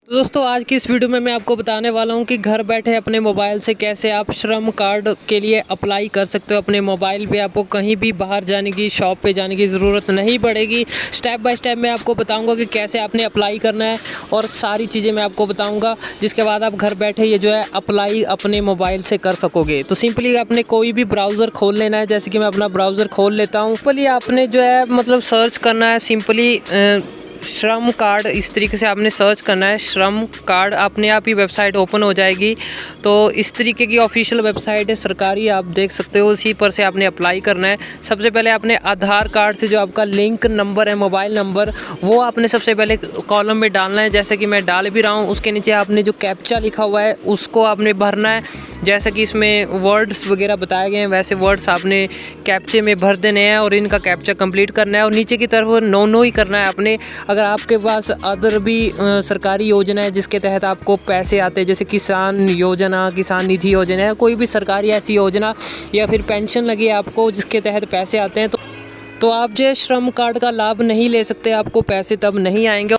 तो दोस्तों आज की इस वीडियो में मैं आपको बताने वाला हूं कि घर बैठे अपने मोबाइल से कैसे आप श्रम कार्ड के लिए अप्लाई कर सकते हो। अपने मोबाइल पे आपको कहीं भी बाहर जाने की, शॉप पे जाने की ज़रूरत नहीं पड़ेगी। स्टेप बाय स्टेप मैं आपको बताऊंगा कि कैसे आपने अप्लाई करना है और सारी चीज़ें मैं आपको बताऊंगा, जिसके बाद आप घर बैठे ये जो है अप्लाई अपने मोबाइल से कर सकोगे। तो सिंपली आपने कोई भी ब्राउज़र खोल लेना है। जैसे कि मैं अपना ब्राउज़र खोल लेता हूँ। सिंपली आपने जो है सर्च करना है सिंपली श्रम कार्ड। इस तरीके से आपने सर्च करना है श्रम कार्ड, अपने आप ही वेबसाइट ओपन हो जाएगी। तो इस तरीके की ऑफिशियल वेबसाइट है, सरकारी, आप देख सकते हो। उसी पर से आपने अप्लाई करना है। सबसे पहले आपने आधार कार्ड से जो आपका लिंक नंबर है, मोबाइल नंबर, वो आपने सबसे पहले कॉलम में डालना है। जैसे कि मैं डाल भी रहा हूँ। उसके नीचे आपने जो कैप्चा लिखा हुआ है उसको आपने भरना है। जैसे कि इसमें वर्ड्स वगैरह बताए गए हैं वैसे वर्ड्स आपने कैप्चे में भर देने हैं और इनका कैप्चा कंप्लीट करना है। और नीचे की तरफ नो ही करना है आपने। अगर आपके पास अदर भी सरकारी योजना है जिसके तहत आपको पैसे आते हैं, जैसे किसान योजना, किसान निधि योजना है, कोई भी सरकारी ऐसी योजना, या फिर पेंशन लगी है आपको जिसके तहत पैसे आते हैं, तो आप जो श्रम कार्ड का लाभ नहीं ले सकते, आपको पैसे तब नहीं आएंगे।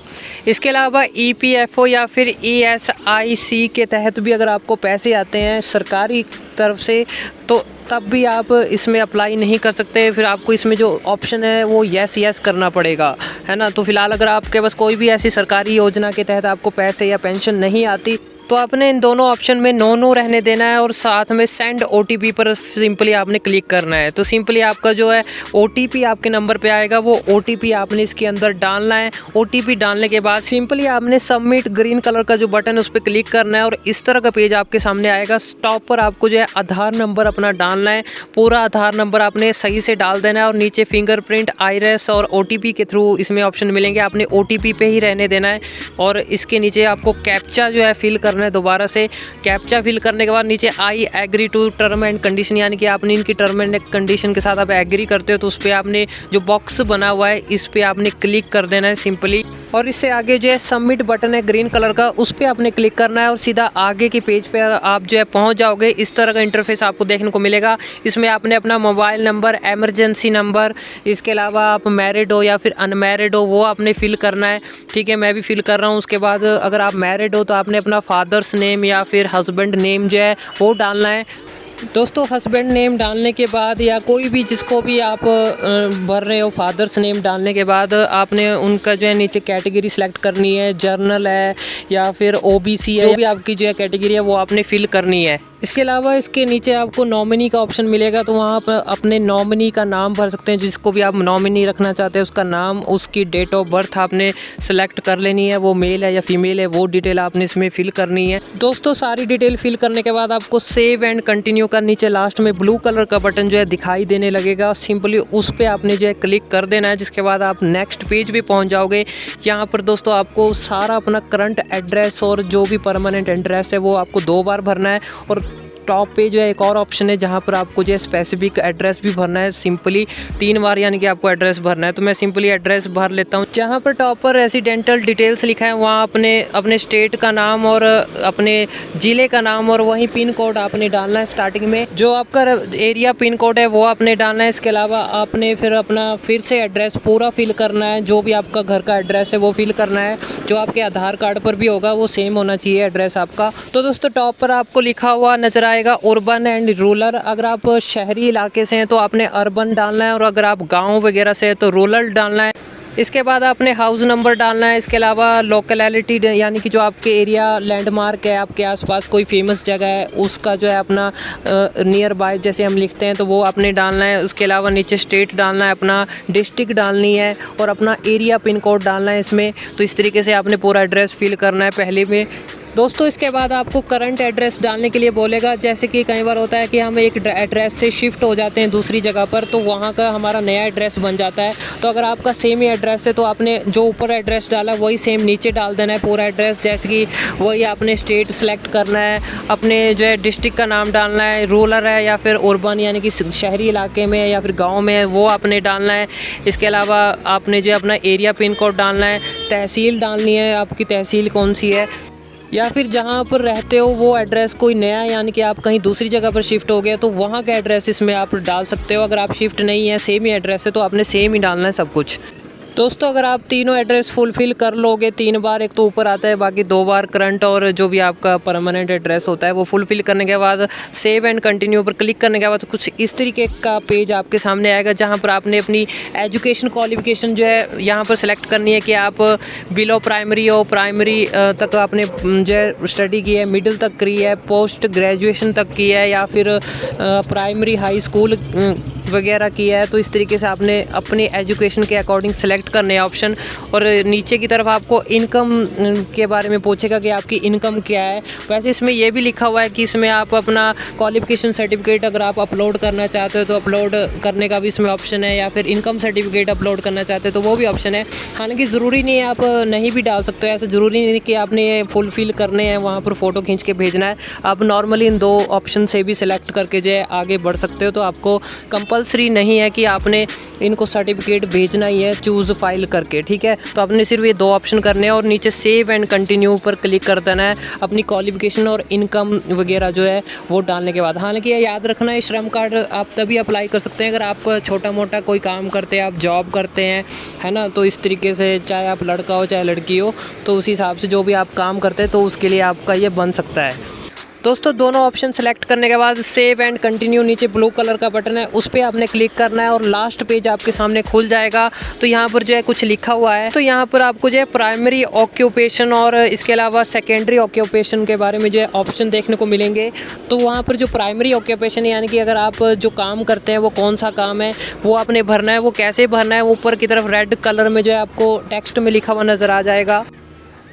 इसके अलावा EPFO या फिर ESIC के तहत भी अगर आपको पैसे आते हैं सरकारी तरफ से, तो तब भी आप इसमें अप्लाई नहीं कर सकते। फिर आपको इसमें जो ऑप्शन है वो यस करना पड़ेगा, है ना। तो फिलहाल अगर आपके पास कोई भी ऐसी सरकारी योजना के तहत आपको पैसे या पेंशन नहीं आती, तो आपने इन दोनों ऑप्शन में नो रहने देना है और साथ में सेंड OTP पर सिंपली आपने क्लिक करना है। तो सिंपली आपका जो है OTP आपके नंबर पे आएगा, वो OTP आपने इसके अंदर डालना है। OTP डालने के बाद सिंपली आपने सबमिट ग्रीन कलर का जो बटन है उस पर क्लिक करना है और इस तरह का पेज आपके सामने आएगा। टॉप पर आपको जो है आधार नंबर अपना डालना है। पूरा आधार नंबर आपने सही से डाल देना है और नीचे फिंगरप्रिंट, आइरिस और OTP के थ्रू इसमें ऑप्शन मिलेंगे, आपने OTP पे ही रहने देना है। और इसके नीचे आपको कैप्चा जो है फिल करना है। दोबारा से कैप्चा फिल करने के बाद नीचे I agree to term and condition, यानी कि आपने इनकी टर्म एंड कंडीशन के साथ आप एग्री करते हो, तो उस पर आपने जो बॉक्स बना हुआ है इस पे आपने क्लिक कर देना है सिंपली। और इससे आगे जो है सबमिट बटन है ग्रीन कलर का, उस पर आपने क्लिक करना है और सीधा आगे के पेज पे आप जो है पहुंच जाओगे। इस तरह का इंटरफेस आपको देखने को मिलेगा। इसमें आपने अपना मोबाइल नंबर, इमरजेंसी नंबर, इसके अलावा आप मैरिड हो या फिर अनमैरिड हो वो आपने फिल करना है। ठीक है, मैं भी फिल कर रहा हूँ। उसके बाद अगर आप मैरिड हो तो आपने अपना फादर्स नेम या फिर हस्बैंड नेम जो है वो डालना है। दोस्तों हस्बैंड नेम डालने के बाद या कोई भी जिसको भी आप भर रहे हो, फादर्स नेम डालने के बाद आपने उनका जो है नीचे कैटेगरी सिलेक्ट करनी है। जर्नल है या फिर OBC है, जो भी आपकी जो है कैटेगरी है वो आपने फिल करनी है। इसके अलावा इसके नीचे आपको नॉमिनी का ऑप्शन मिलेगा, तो वहाँ पर अपने नॉमिनी का नाम भर सकते हैं। जिसको भी आप नॉमिनी रखना चाहते हैं उसका नाम, उसकी डेट ऑफ बर्थ आपने सेलेक्ट कर लेनी है, वो मेल है या फीमेल है वो डिटेल आपने इसमें फिल करनी है। दोस्तों सारी डिटेल फिल करने के बाद आपको सेव एंड कंटिन्यू का नीचे लास्ट में ब्लू कलर का बटन जो है दिखाई देने लगेगा। सिंपली उस पर आपने जो है क्लिक कर देना है, जिसके बाद आप नेक्स्ट पेज पे पहुँच जाओगे। यहाँ पर दोस्तों आपको सारा अपना करंट एड्रेस और जो भी परमानेंट एड्रेस है वो आपको 2 बार भरना है। और टॉप पे जो है एक और ऑप्शन है जहाँ पर आपको जो है स्पेसिफिक एड्रेस भी भरना है, सिंपली 3 बार, यानी कि आपको एड्रेस भरना है। तो मैं सिंपली एड्रेस भर लेता हूँ। जहाँ पर टॉप पर रेसिडेंटल डिटेल्स लिखा है वहाँ अपने स्टेट का नाम और अपने ज़िले का नाम और वहीं पिन कोड आपने डालना है। स्टार्टिंग में जो आपका एरिया पिन कोड है वो आपने डालना है। इसके अलावा आपने फिर अपना फिर से एड्रेस पूरा फिल करना है। जो भी आपका घर का एड्रेस है वो फिल करना है। जो आपके आधार कार्ड पर भी होगा वो सेम होना चाहिए एड्रेस आपका। तो दोस्तों टॉप पर आपको लिखा हुआ नजर आएगा अर्बन एंड रूरल। अगर आप शहरी इलाके से हैं तो आपने अर्बन डालना है और अगर आप गांव वगैरह से हैं तो रूरल डालना है। इसके बाद आपने हाउस नंबर डालना है। इसके अलावा लोकेलिटी, यानी कि जो आपके एरिया लैंडमार्क है, आपके आसपास कोई फेमस जगह है उसका जो है अपना नियर बाय जैसे हम लिखते हैं तो वो आपने डालना है। उसके अलावा नीचे स्टेट डालना है, अपना डिस्ट्रिक्ट डालनी है और अपना एरिया पिन कोड डालना है इसमें। तो इस तरीके से आपने पूरा एड्रेस फिल करना है पहले में। दोस्तों इसके बाद आपको करंट एड्रेस डालने के लिए बोलेगा। जैसे कि कई बार होता है कि हम एक एड्रेस से शिफ्ट हो जाते हैं दूसरी जगह पर, तो वहाँ का हमारा नया एड्रेस बन जाता है। तो अगर आपका सेम ही एड्रेस है तो आपने जो ऊपर एड्रेस डाला वही सेम नीचे डाल देना है पूरा एड्रेस। जैसे कि वही आपने स्टेट सेलेक्ट करना है, अपने जो है डिस्ट्रिक्ट का नाम डालना है, रूरल है या फिर अर्बन यानी कि शहरी इलाके में या फिर गाँव में वो आपने डालना है। इसके अलावा आपने जो अपना एरिया पिन कोड डालना है, तहसील डालनी है, आपकी तहसील कौन सी है, या फिर जहाँ पर रहते हो वो एड्रेस कोई नया, यानी कि आप कहीं दूसरी जगह पर शिफ्ट हो गए तो वहाँ का एड्रेस इसमें आप डाल सकते हो। अगर आप शिफ्ट नहीं है, सेम ही एड्रेस है, तो आपने सेम ही डालना है सब कुछ। दोस्तों अगर आप तीनों एड्रेस फुलफ़िल कर लोगे, 3 बार, एक तो ऊपर आता है, बाकी 2 बार करंट और जो भी आपका परमानेंट एड्रेस होता है वो फुलफ़िल करने के बाद सेव एंड कंटिन्यू पर क्लिक करने के बाद कुछ इस तरीके का पेज आपके सामने आएगा, जहां पर आपने अपनी एजुकेशन क्वालिफ़िकेशन जो है यहाँ पर सेलेक्ट करनी है कि आप बिलो प्राइमरी हो, प्राइमरी तक आपने जो है स्टडी की है, मिडिल तक की है, पोस्ट ग्रेजुएशन तक की है, या फिर प्राइमरी हाई स्कूल वगैरह किया है। तो इस तरीके से आपने अपनी एजुकेशन के अकॉर्डिंग सेलेक्ट करने हैं ऑप्शन। और नीचे की तरफ आपको इनकम के बारे में पूछेगा कि आपकी इनकम क्या है। वैसे इसमें यह भी लिखा हुआ है कि इसमें आप अपना क्वालिफिकेशन सर्टिफिकेट अगर आप अपलोड करना चाहते हो तो अपलोड करने का भी इसमें ऑप्शन है, या फिर इनकम सर्टिफिकेट अपलोड करना चाहते हो तो वो भी ऑप्शन है। हालांकि ज़रूरी नहीं है, आप नहीं भी डाल सकते हो, ऐसा ज़रूरी नहीं कि आपने ये फुलफ़िल करने हैं वहाँ पर फ़ोटो खींच के भेजना है। आप नॉर्मली इन 2 ऑप्शन से भी सिलेक्ट करके जो है आगे बढ़ सकते हो। तो आपको कंपल्सरी नहीं है कि आपने इनको सर्टिफिकेट भेजना ही है चूज़ फाइल करके, ठीक है। तो आपने सिर्फ ये 2 ऑप्शन करने हैं और नीचे सेव एंड कंटिन्यू पर क्लिक कर देना है अपनी क्वालिफिकेशन और इनकम वगैरह जो है वो डालने के बाद। हालांकि ये याद रखना है, श्रम कार्ड आप तभी अप्लाई कर सकते हैं अगर आप छोटा मोटा कोई काम करते हैं, आप जॉब करते हैं, है ना। तो इस तरीके से चाहे आप लड़का हो चाहे लड़की हो, तो उसी हिसाब से जो भी आप काम करते हैं तो उसके लिए आपका ये बन सकता है। दोस्तों दोनों ऑप्शन सेलेक्ट करने के बाद सेव एंड कंटिन्यू नीचे ब्लू कलर का बटन है, उस पर आपने क्लिक करना है और लास्ट पेज आपके सामने खुल जाएगा। तो यहाँ पर जो है कुछ लिखा हुआ है, तो यहाँ पर आपको जो है प्राइमरी ऑक्यूपेशन और इसके अलावा सेकेंडरी ऑक्यूपेशन के बारे में जो है ऑप्शन देखने को मिलेंगे। तो वहाँ पर जो प्राइमरी ऑक्यूपेशन यानी कि अगर आप जो काम करते हैं वो कौन सा काम है वो आपने भरना है। वो कैसे भरना है, ऊपर की तरफ रेड कलर में जो है आपको टेक्स्ट में लिखा हुआ नज़र आ जाएगा।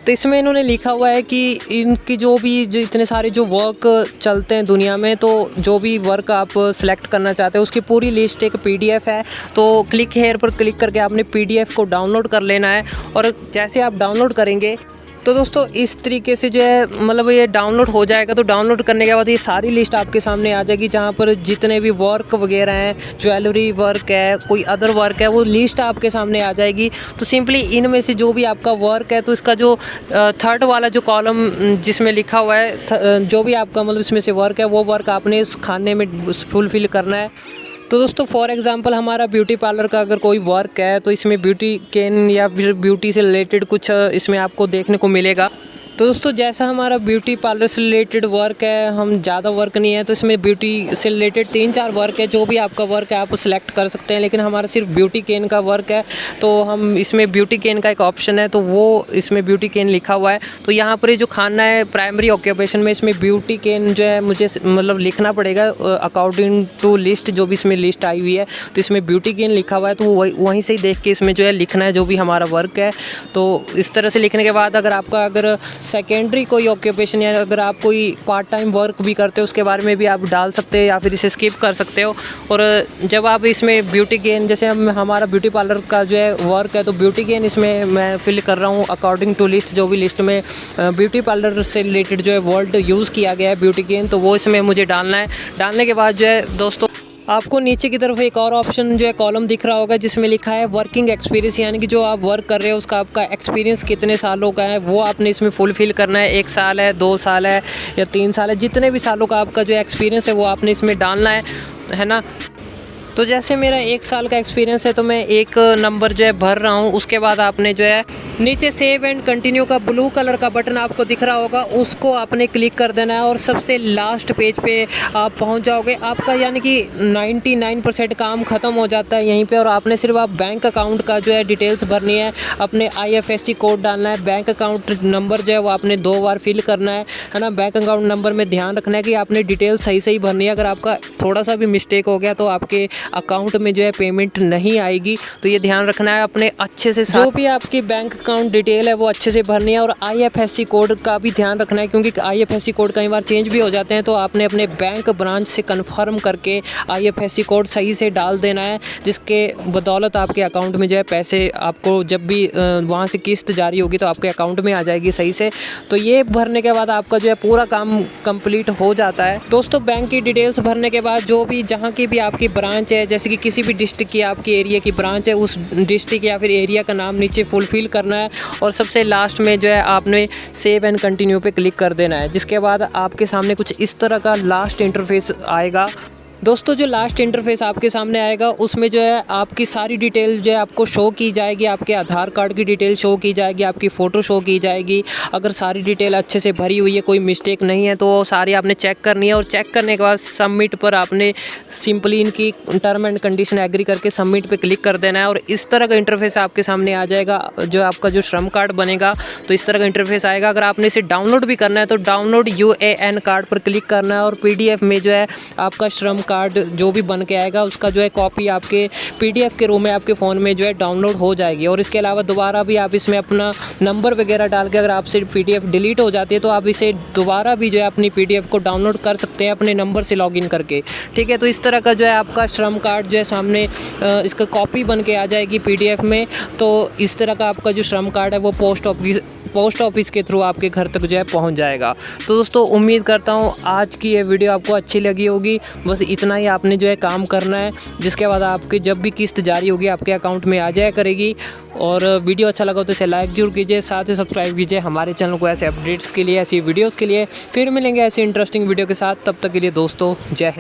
तो इसमें इन्होंने लिखा हुआ है कि इनकी जो इतने सारे जो वर्क चलते हैं दुनिया में, तो जो भी वर्क आप सेलेक्ट करना चाहते हैं उसकी पूरी लिस्ट एक PDF है। तो क्लिक हेयर पर क्लिक करके आपने PDF को डाउनलोड कर लेना है। और जैसे आप डाउनलोड करेंगे तो दोस्तों इस तरीके से जो है मतलब ये डाउनलोड हो जाएगा। तो डाउनलोड करने के बाद ये सारी लिस्ट आपके सामने आ जाएगी, जहाँ पर जितने भी वर्क वगैरह हैं, ज्वेलरी वर्क है, कोई अदर वर्क है, वो लिस्ट आपके सामने आ जाएगी। तो सिंपली इनमें से जो भी आपका वर्क है, तो इसका जो थर्ड वाला जो कॉलम जिसमें लिखा हुआ है जो भी आपका मतलब इसमें से वर्क है, वो वर्क आपने इस खाने में फुलफ़िल करना है। तो दोस्तों फॉर एग्ज़ाम्पल हमारा ब्यूटी पार्लर का अगर कोई वर्क है तो इसमें ब्यूटी केन या फिर ब्यूटी से रिलेटेड कुछ इसमें आपको देखने को मिलेगा। तो दोस्तों जैसा हमारा ब्यूटी पार्लर से रिलेटेड वर्क है, हम ज़्यादा वर्क नहीं है, तो इसमें ब्यूटी से रिलेटेड 3-4 वर्क है। जो भी आपका वर्क है आप सिलेक्ट कर सकते हैं, लेकिन हमारा सिर्फ ब्यूटी केन का वर्क है तो हम इसमें ब्यूटी केन का एक ऑप्शन है, तो वो इसमें ब्यूटी केन लिखा हुआ है। तो यहाँ पर जो खाना है प्राइमरी ऑक्यूपेशन में, इसमें ब्यूटी केन जो है मुझे मतलब लिखना पड़ेगा अकॉर्डिंग टू लिस्ट, जो भी इसमें लिस्ट आई हुई है। तो इसमें ब्यूटी केन लिखा हुआ है, तो वहीं से ही देख के इसमें जो है लिखना है जो भी हमारा वर्क है। तो इस तरह से लिखने के बाद अगर आपका सेकेंडरी कोई ऑक्यूपेशन या अगर आप कोई पार्ट टाइम वर्क भी करते हो उसके बारे में भी आप डाल सकते हैं या फिर इसे स्किप कर सकते हो। और जब आप इसमें ब्यूटी गेन, जैसे हमारा ब्यूटी पार्लर का जो है वर्क है, तो ब्यूटी गेन इसमें मैं फिल कर रहा हूँ अकॉर्डिंग टू लिस्ट। जो भी लिस्ट में ब्यूटी पार्लर से रिलेटेड जो है वर्ड यूज़ किया गया है ब्यूटी गेन, तो वो इसमें मुझे डालना है। डालने के बाद जो है दोस्तों आपको नीचे की तरफ एक और ऑप्शन जो है कॉलम दिख रहा होगा जिसमें लिखा है वर्किंग एक्सपीरियंस, यानी कि जो आप वर्क कर रहे हो उसका आपका एक्सपीरियंस कितने सालों का है वो आपने इसमें फुलफ़िल करना है। 1 साल है, 2 साल है या 3 साल है, जितने भी सालों का आपका जो एक्सपीरियंस है वो आपने इसमें डालना है ना। तो जैसे मेरा 1 साल का एक्सपीरियंस है तो मैं 1 नंबर जो है भर रहा हूँ। उसके बाद आपने जो है नीचे सेव एंड कंटिन्यू का ब्लू कलर का बटन आपको दिख रहा होगा, उसको आपने क्लिक कर देना है और सबसे लास्ट पेज पे आप पहुंच जाओगे। आपका यानी कि 99% काम ख़त्म हो जाता है यहीं पे, और आपने सिर्फ आप बैंक अकाउंट का जो है डिटेल्स भरनी है, अपने IFSC कोड डालना है, बैंक अकाउंट नंबर जो है वो आपने 2 बार फिल करना है ना। बैंक अकाउंट नंबर में ध्यान रखना है कि आपने डिटेल सही भरनी है। अगर आपका थोड़ा सा भी मिस्टेक हो गया तो आपके अकाउंट में जो है पेमेंट नहीं आएगी, तो ये ध्यान रखना है। अपने अच्छे से जो भी आपकी बैंक अकाउंट डिटेल है वो अच्छे से भरनी है, और IFSC कोड का भी ध्यान रखना है क्योंकि IFSC कोड कई बार चेंज भी हो जाते हैं। तो आपने अपने बैंक ब्रांच से कंफर्म करके IFSC कोड सही से डाल देना है, जिसके बदौलत आपके अकाउंट में जो है पैसे आपको जब भी वहाँ से किस्त जारी होगी तो आपके अकाउंट में आ जाएगी सही से। तो ये भरने के बाद आपका जो है पूरा काम कंप्लीट हो जाता है। दोस्तों बैंक की डिटेल्स भरने के बाद जो भी जहाँ की भी आपकी ब्रांच है, जैसे कि किसी भी डिस्ट्रिक्ट की आपकी एरिया की ब्रांच है, उस डिस्ट्रिक्ट या फिर एरिया का नाम नीचे फुलफ़िल करना है और सबसे लास्ट में जो है आपने सेव एंड कंटिन्यू पे क्लिक कर देना है। जिसके बाद आपके सामने कुछ इस तरह का लास्ट इंटरफेस आएगा। दोस्तों जो लास्ट इंटरफेस आपके सामने आएगा उसमें जो है आपकी सारी डिटेल जो है आपको शो की जाएगी। आपके आधार कार्ड की डिटेल शो की जाएगी, आपकी फ़ोटो शो की जाएगी। अगर सारी डिटेल अच्छे से भरी हुई है, कोई मिस्टेक नहीं है, तो सारी आपने चेक करनी है। और चेक करने के बाद सबमिट पर आपने सिंपली इनकी टर्म एंड कंडीशन एग्री करके सबमिट पे क्लिक कर देना है। और इस तरह का इंटरफेस आपके सामने आ जाएगा। जो आपका जो श्रम कार्ड बनेगा तो इस तरह का इंटरफेस आएगा। अगर आपने इसे डाउनलोड भी करना है तो डाउनलोड UAN कार्ड पर क्लिक करना है और PDF में जो है आपका श्रम कार्ड जो भी बन के आएगा उसका जो है कॉपी आपके PDF के रूप में आपके फ़ोन में जो है डाउनलोड हो जाएगी। और इसके अलावा दोबारा भी आप इसमें अपना नंबर वगैरह डाल के, अगर आपसे PDF डिलीट हो जाती है तो आप इसे दोबारा भी जो है अपनी PDF को डाउनलोड कर सकते हैं अपने नंबर से लॉगिन करके। ठीक है, तो इस तरह का जो है आपका श्रम कार्ड जो है सामने इसका कॉपी बन के आ जाएगी PDF में। तो इस तरह का आपका जो श्रम कार्ड है वो पोस्ट ऑफिस के थ्रू आपके घर तक जो है पहुंच जाएगा। तो दोस्तों उम्मीद करता हूं आज की ये वीडियो आपको अच्छी लगी होगी। बस इतना ही आपने जो है काम करना है, जिसके बाद आपकी जब भी किस्त जारी होगी आपके अकाउंट में आ जाया करेगी। और वीडियो अच्छा लगा तो इसे लाइक जरूर कीजिए, साथ ही सब्सक्राइब कीजिए हमारे चैनल को ऐसे अपडेट्स के लिए, ऐसी वीडियोज़ के लिए। फिर मिलेंगे ऐसी इंटरेस्टिंग वीडियो के साथ, तब तक के लिए दोस्तों जय हिंद।